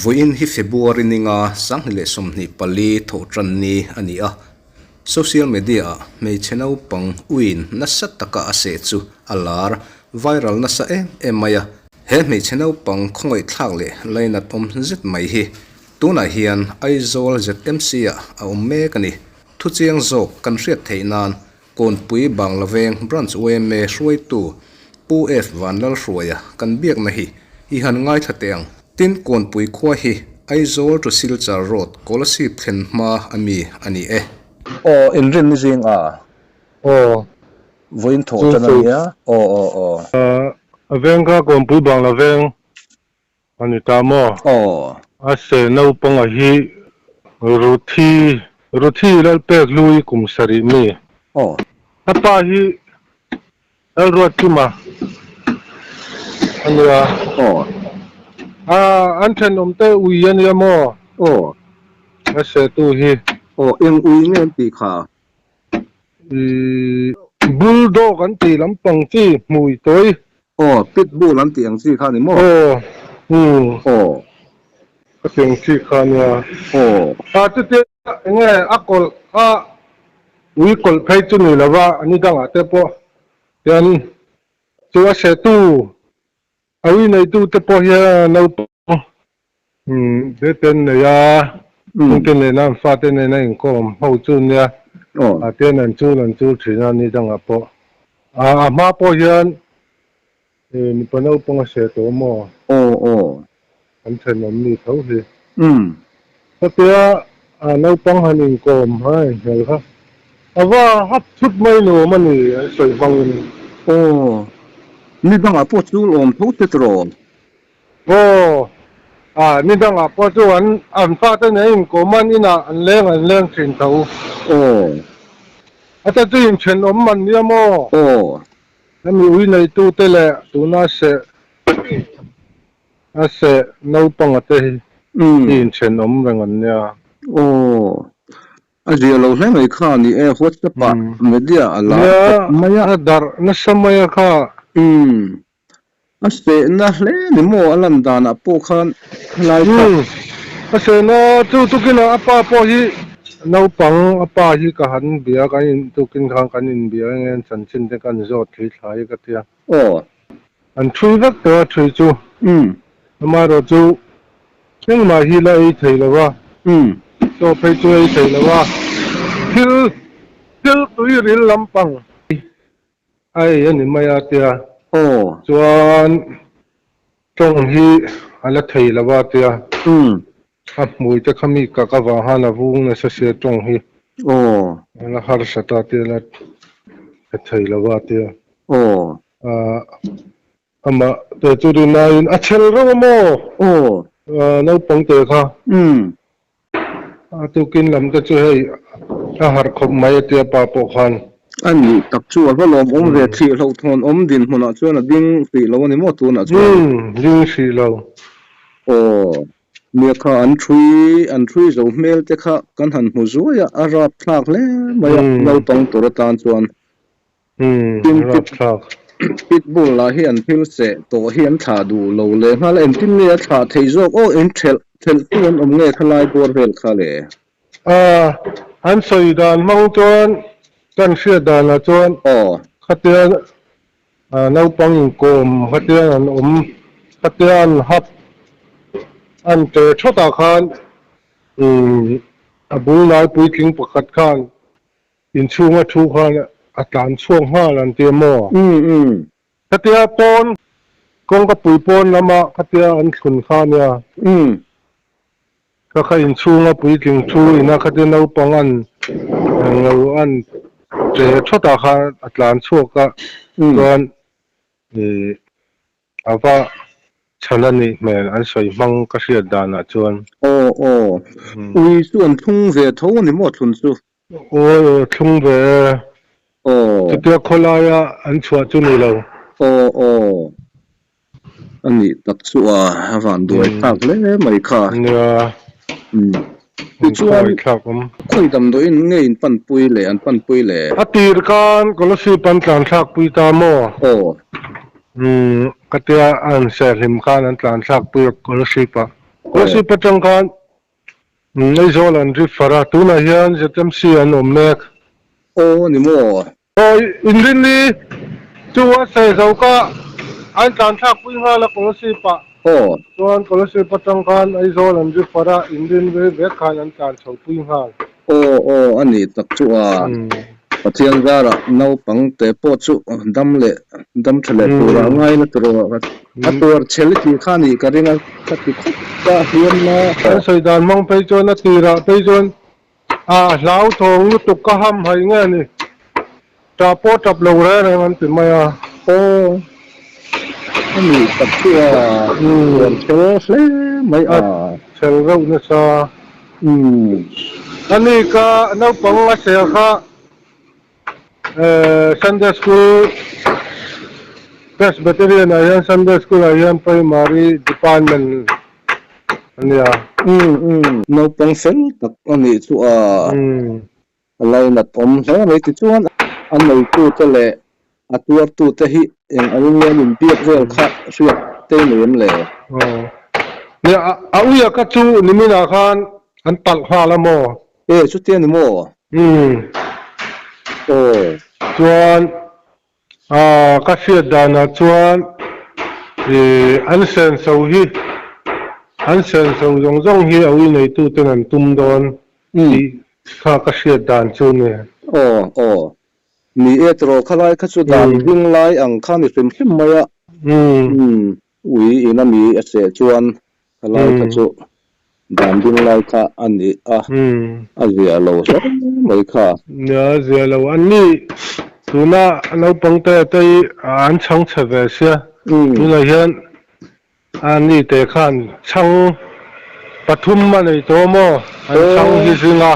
Voin hi February ninga sang le somni pali tho tran ni ani a social media me channel pang uin na sataka ase chu alar viral na sa emaya he me channel pang khongoi thlak le laina tom zet mai hi tuna hian aizol zmc a umme kani thu chiang zo kan riat theinan kon pui banglaveng branch weme hroi tu pu f vanlal hruaya kan biak na hi han ngai thateng tin kon pui khwa hi aizol to silchar road scholarship thlen ma ami ani in rin ni jing voin tho tanania avenga kon pui banglaveng ani tamo ase no panga hi ruthi lal pek lui kum sari mi apa hi al rotima ania anten omte uyan yamo ase tu hi in ui nge ti kha bulldog an ti lampang chi mui toi pitbull an ti ang chi kha ni mo Kasing si kanya. Tete nge akol wikol pay tu ni lava ani dang ate po. Yan siwa setu awi na itu te po ya na po. Deten ya mungkin na faten na inkom hau chun ya. Ate nan chu china ni dang apo. Ma po yan ni panaw po nga setu mo. Anh thành ông đi thấu gì? Thế nấu băng hành hình cồm hay rồi ha? Và hấp chút mấy nữa mà nè sợi văng. Ni bang apo chu om thấu te tro. Ni đang apo chu anh phát tên này hình cồm anh ina anh lên trên thấu. Ata tu hình trên ông mình đi mo. Anh uy này tu tê lệ tu na sẽ ase no pangate in chen om rangan ya azia lo hle mai kha ni whatsapp media ala maya dar na samaya kha ase na hle ni mo alam dana po khan lai ase na tu kina apa po hi no pang apa hi ka han bia ka in tu kin khang kan in bia ngen chan chin te kan zo thli thlai ka tia an thui vak to thui chu Amaro chu nhưng mà hi lại thấy là wa cho phải chơi thấy là wa til tui rin lampang ai anh mày tia chuan trong hi ala thấy là wa tia mùi te khami ka wa ha na vung na se trong hi ala har sata tia la thấy là wa tia ama te chu na in achel ro mo no pang te kha tu kin lam te chu hei har khop mai te pa po khan ani tak chu wa lom ve thi lo thon din huna chuan ding ti lo ni mo tu na chu ding si lo mi kha an thui zo mel te kha kan han mu zo ya arab thak le maya no tong tur tan chuan arab thak pitbull la hian thil se to hian tha du lo le hal en tin ne tha thei jok en thel tuan om nge khalai bor vel khale an soi dan mang chuan kan sia dan la chuan khatia no pang kom khatia an khatia an hap an te thota khan abul lai pui king pakhat khan in chunga thu khan atlan chuang ha lan te mo khatia pon kong ka pui pon lama khatia an khun khan ya ka kha in chunga pui king thu ina khatia no pangan ngau an te thota kha atlan chuaka chuan ava chalani men an soi mang ka sia dana chuan ui chuan thung ve tho ni mo thun chu thung ve te kholaya an chua chu ni lo ani tak chu van duai tak le mai kha chuan thak khoi dam do in nge in pan pui le an pan pui le atir kan kolosi pan tlan thak pui ta mo katia an se hlim kan an tlan thak pui kolosi pa tang kan nei zol an ri fara tuna hian ZMC an om mek ni mo in ni chuwa se zo ka an tlan thak pui nga la kolosi pa chuan kolosi pa tang kan ai zol an ri fara in ve kan an tlan chho pui nga ani tak chu pathian zara no pang te po chu dam thale pura ngai na tro ator chel ki khani karinga khati ka hian na soi dan mong pe chon na tira pe chon lau thong lu tuk ka ham hai nge ni ta po tap lo re ne man ti maya ani tak chu chel mai chel ro na sa ani ka no pang a se kha Sunday school Presbyterian ayan Sunday school ayan primary department ania no pang fel tak ani chu lai na tom he mai ti chuan an nei tu te le atuar tu te hi en alien in biak vel kha riak te nem le ne a uya ka chu nimina khan an pal hwa la mo chu te ni mo chuan ka sia dana chuan an sen so hi an sen so zong hi awi nei tu ten an tum don ka sia dan chu ne ni etro khalai kha chu dan ding lai ang khan rim maya ui ina mi ase chuan khalai kha chu dan ding lai kha ani azia lo so mai kha ya zia lo ani tuna no pangte tai an chang chave sia tuna hian ani te khan chang pathum ma nei to mo an chang hi singa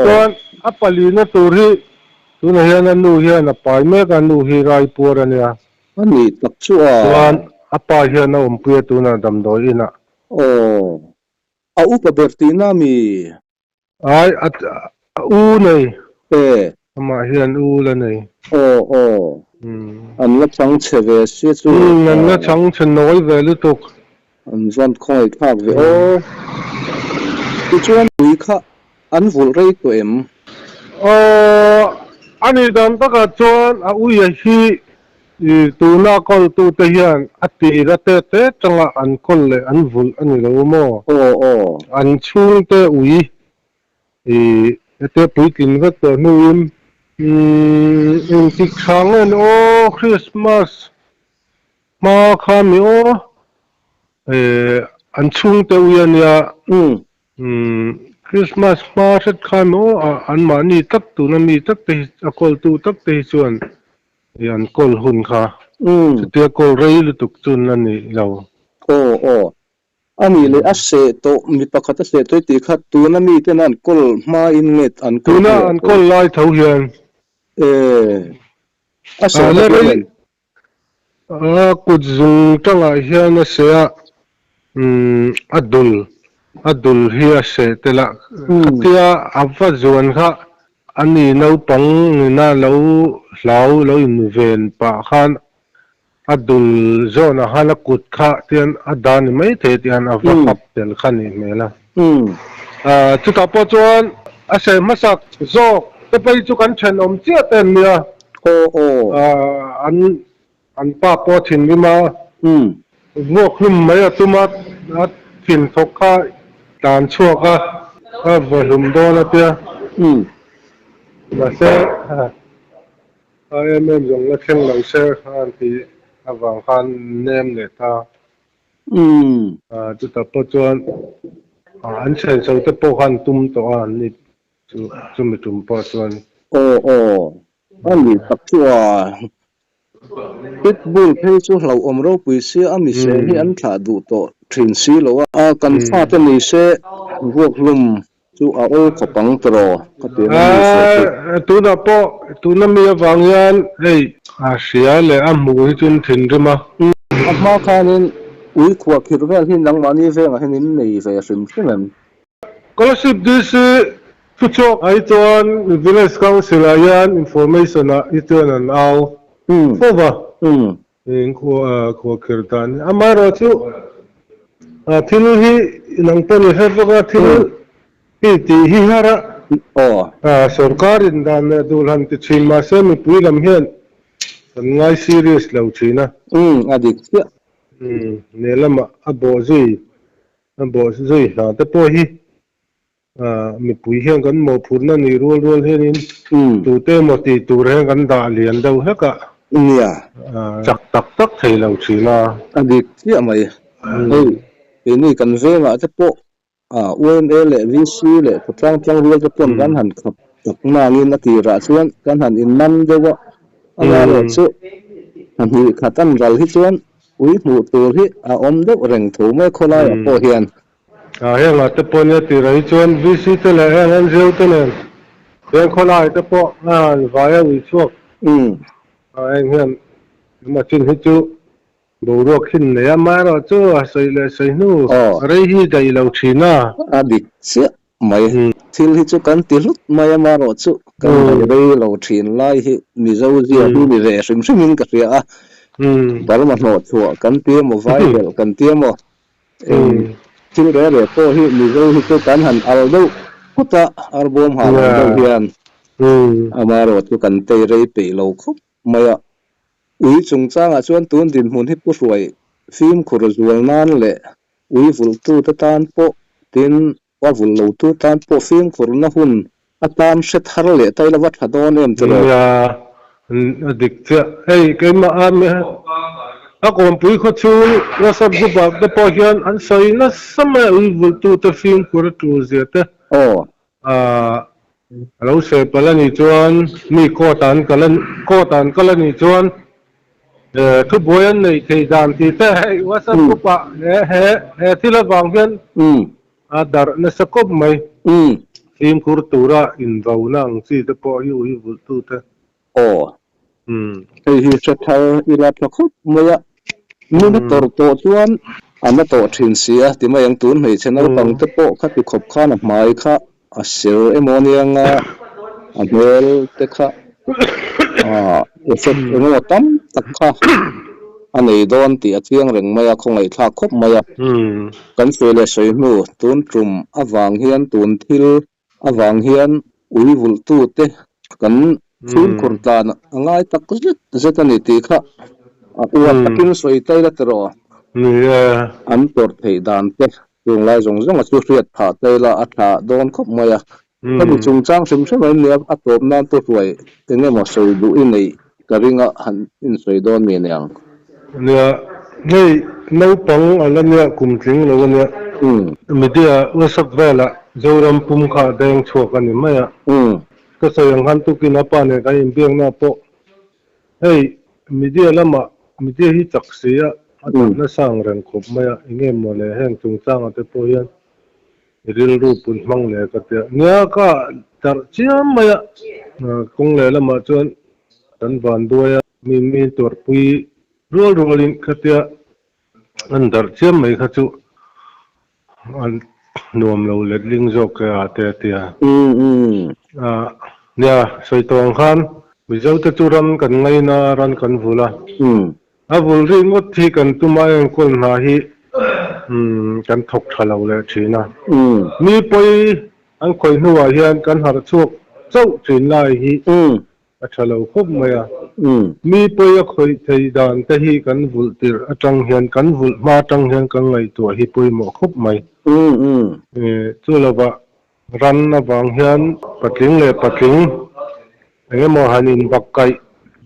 chuan apali na turi tuna hian an nu hian a pai me kan nu hi rai pur ania ani tak chu chuan apa hian a pui tuna dam do ina a upa bertina mi ai u nei ama hian u la nei an la chang cheve se chu an la chang chen noi ve lu tuk an zan khoi khak ve ti chuan ui kha an vul rei to em ani dan taka chuan a u ya hi tuna kol tu te hian ati ra te changa an kol le an vul ani lo mo an chung te ui te puitin va to nuin in tik changen Christmas ma khami an chung te ui ania Christmas ma set khami an ma ni tak tu na mi tak te akol tu tak te chuan an kol hun kha te kol rei lu tuk chun ani lo ani le ase to mi pakhat ase to ti khat tu na mi ten an kol ma in net an tuna an kol lai tho hian ase le rei kut zung tanga hian ase adul hi ase tela tia ava zuan kha ani no pang na lo in ven pa khan adul zona hala kut kha tian adan mai the tian ava khap tel khani mela chu ta po chuan ase masak zo te pai chu kan chen om chia ten nia an pa po thin ni ma wo khum mai atuma thin thok kha tan chua kha volum do na tia mà xe em dùng cái khen lòng xe khan thì vàng khan nem để ta chúng ta bắt chuan anh xem sau cái bộ khan tum to anh đi chú mình tum bắt chuan anh đi tập chuan pitbull phê chú lâu om rau bùi xe anh mi xe hi anh thả đủ to thìn xí lo cần pha cho mi xe vuộc lùm chú ô có bằng tro có tiền tu na mi vàng yan hey xia le mui chun thin rima mà khan ui khua khir vel hin nang mani ve nga hin nei ve sim sim scholarship this future ai chuan village council ayan information a ituan an au fova in ko kirtan amaro chu thil hi nang poni hevanga thil ti hi hara sarkarin dan dulhan ti chima se mi puilam hian kan ngai serious lo china adik nelama abo zui na te po hi mi pui hian kan mo phurna ni rol henin tu te mo ti tur hen kan da lian do heka nia chak tak thei lo china adik tia mai ini kan venga te po UML le VC le tlang rual te pon kan han khap tak na ngin ati ra chuan kan han in man dewa anga lo chu han hi khatan ral hi chuan ui mu tur hi om de reng thu me khola po hian hian te po ne ti rai chuan VC te le han zeu te ne hian khola te po vaya wi chuak hian ma chin hi chu đồ ruột hin này mà rồi chứ xây nu rồi hi đầy lâu china adik sia mai thil hi chu kan ti lut mai ma ro chu kan rei lo thin lai hi mi zo zia hi mi ve sim sim ka ria bal ma no chu kan ti mo vai bel kan ti mo thil re le to hi mi zo hi chu kan han al do puta album ha do hian ama ro chu kan te rei pe lo khop mai ui chung changa chuan tun din mun hi pu ruai film khur zual nan le ui vul tu ta tan po tin wa vul lo tu tan po film khur na hun atan set har le tai lawat hadon em chu ya dik cha hey ke ma am a kom pui kho chu whatsapp group of the po hian an sai na sama ui vul tu ta film khur tu zia te lo se palani chuan mi ko tan kalani chuan thu boyan nei thei dan ti te whatsapp group a he thila wang hian dar na sakop mai tim kur tura in vauna ang chi te po yu hi vul tu te hi chathar ila thakhup moya min tor to chuan ama to thin sia ti mai ang tun mei channel pang te po kha ti khop kha na mai kha a sir emonianga a mel te kha effect ngo tam takha anei don ti achiang reng maya khongai thla khop maya kan sele soi nu tun trum awang hian tun thil awang hian ui vul tu te kan thun kurtan angai tak zet ani ti kha uwa takin soi tai la tro an tor thei dan te chung lai zong zong a chu riat pha tai la atha don khop maya kan chung chang sim sim an ne atop nan to ruai enge mo soi du in nei karinga han in soi don mi neang nia nei no pang ala nia kum tling lo nia media whatsapp vela zoram pum kha deng chok ani maya ka sayang han tu kin apa ne ka im biang na po hey media lama media hi chaksia na sang reng khop maya enge mo le heng chung chang ate po yan ril ru pun mang le ka te nia ka tar chiam maya kong le lama chuan kan van doya mi tor pui rol in ka te an dar chiam mai kha chu an nuam lo let ling jok ka ate nia soi tong khan mi zo te churam kan ngai na ran kan vula a vul ri ngot thi kan tumai ang kol na hi kan thok thalo le thina mi poi ang khoi nuwa hian kan har chuak chau thin lai hi a thalo khop maya mi poi a khoi thei dan te hi kan vul tir atang hian kan vul ma tang hian kan ngai tu hi poi mo khop mai chu lawa ran na wang hian patling enge mo hanin bakkai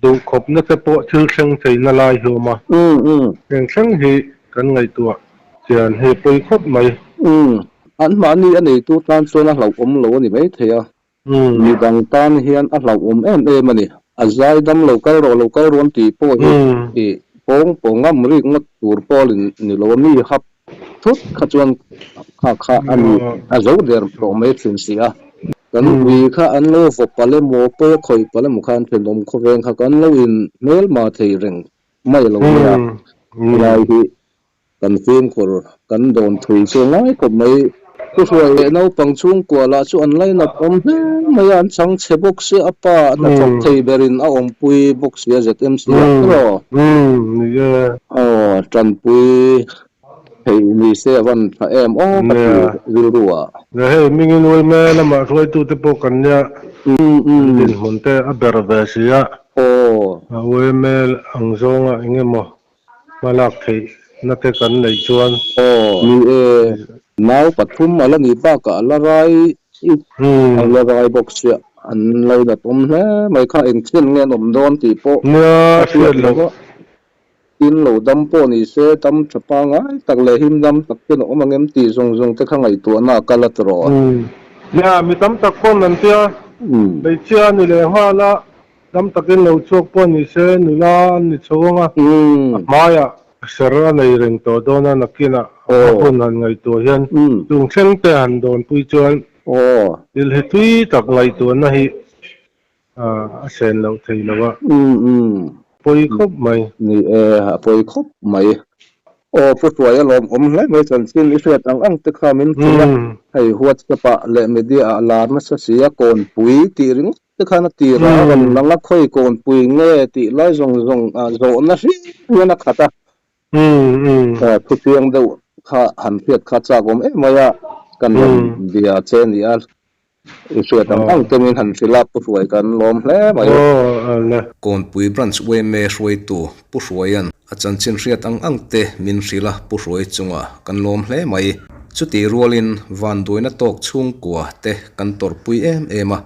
du khop na te po thil thleng thei na lai hi ma thleng hi kan ngai tu chian he poi khop mai an ma ni anei tu tan chona hlau om lo ni mai theya ni dang tan hian a hlau om em ani azai dam local ron ti po hi pong ngam ri ngot tur pol ni lo mi hap thut kha chuan kha ani azo der pro mai thin sia kan wi kha an lo fo pale mo po khoi pale mu khan phendom kho veng kha kan lo in mel ma thei reng mai lo ya lai hi kan film khur kan don thui chu ngai ko mai ku hoi no pang chung kwa la chu online na pom mai an chang che box se apa na chok thei berin a om pui box ya ZMC ro yeah tran pui thei ni se van tha em o pa ru ruwa na he mingin oi me na ma khoi tu te po kan ya din monte a berve sia oi me ang zonga ingemo malak thei na te kan nei chuan ni nau pathum ala ni pa ka ala rai ala rai box ya an lai na tom hle mai kha eng chen nge nom don ti po na fiat lo tin lo dam po ni se tam chapa ngai tak le him dam tak te no mangem ti zong zong te khangai tu na kala tro ya mi tam tak pon nan tia bei chia ni le hala tam takin lo chok pon ni se ni la ni chonga maya sara nei reng to dona nakina pon nan ngai to hian tung cheng te han don pui chuan il he tui tak ngai to na hi a sen lo thei lawa poi khop mai ni poi khop mai putwai alom om hlai mai chan sin i hriat ang te kha min thila hei WhatsApp le media alar na sa sia kon pui ti ring te kha na ti ra wan langa khoi kon pui nge ti lai zong zong zo na hri na khata putiang do kha han phiat kha cha gom maya kan dia chen ya hriat ang te min han thila putwai kan lom hle mai kon pui branch we me hroi tu puhruaian achan chin hriat ang te min hrila puhroi chunga kan lom hle mai chuti rualin van doina tok chung kwa te kan tor pui ema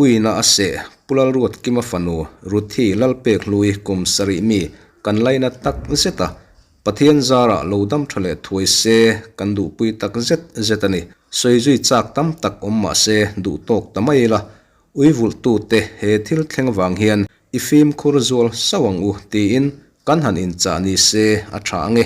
uina ase pulal ruat kima fanu ruthi lalpek lui kum sari mi kan laina tak zeta pathian zara lodam thale thoi se kan du pui tak zetani soizui chak tam tak omma se du tok tamaila uivul tu te he thil thleng wang hian ifim khur zol sawang u ti in kan han in cha ni se a tha nge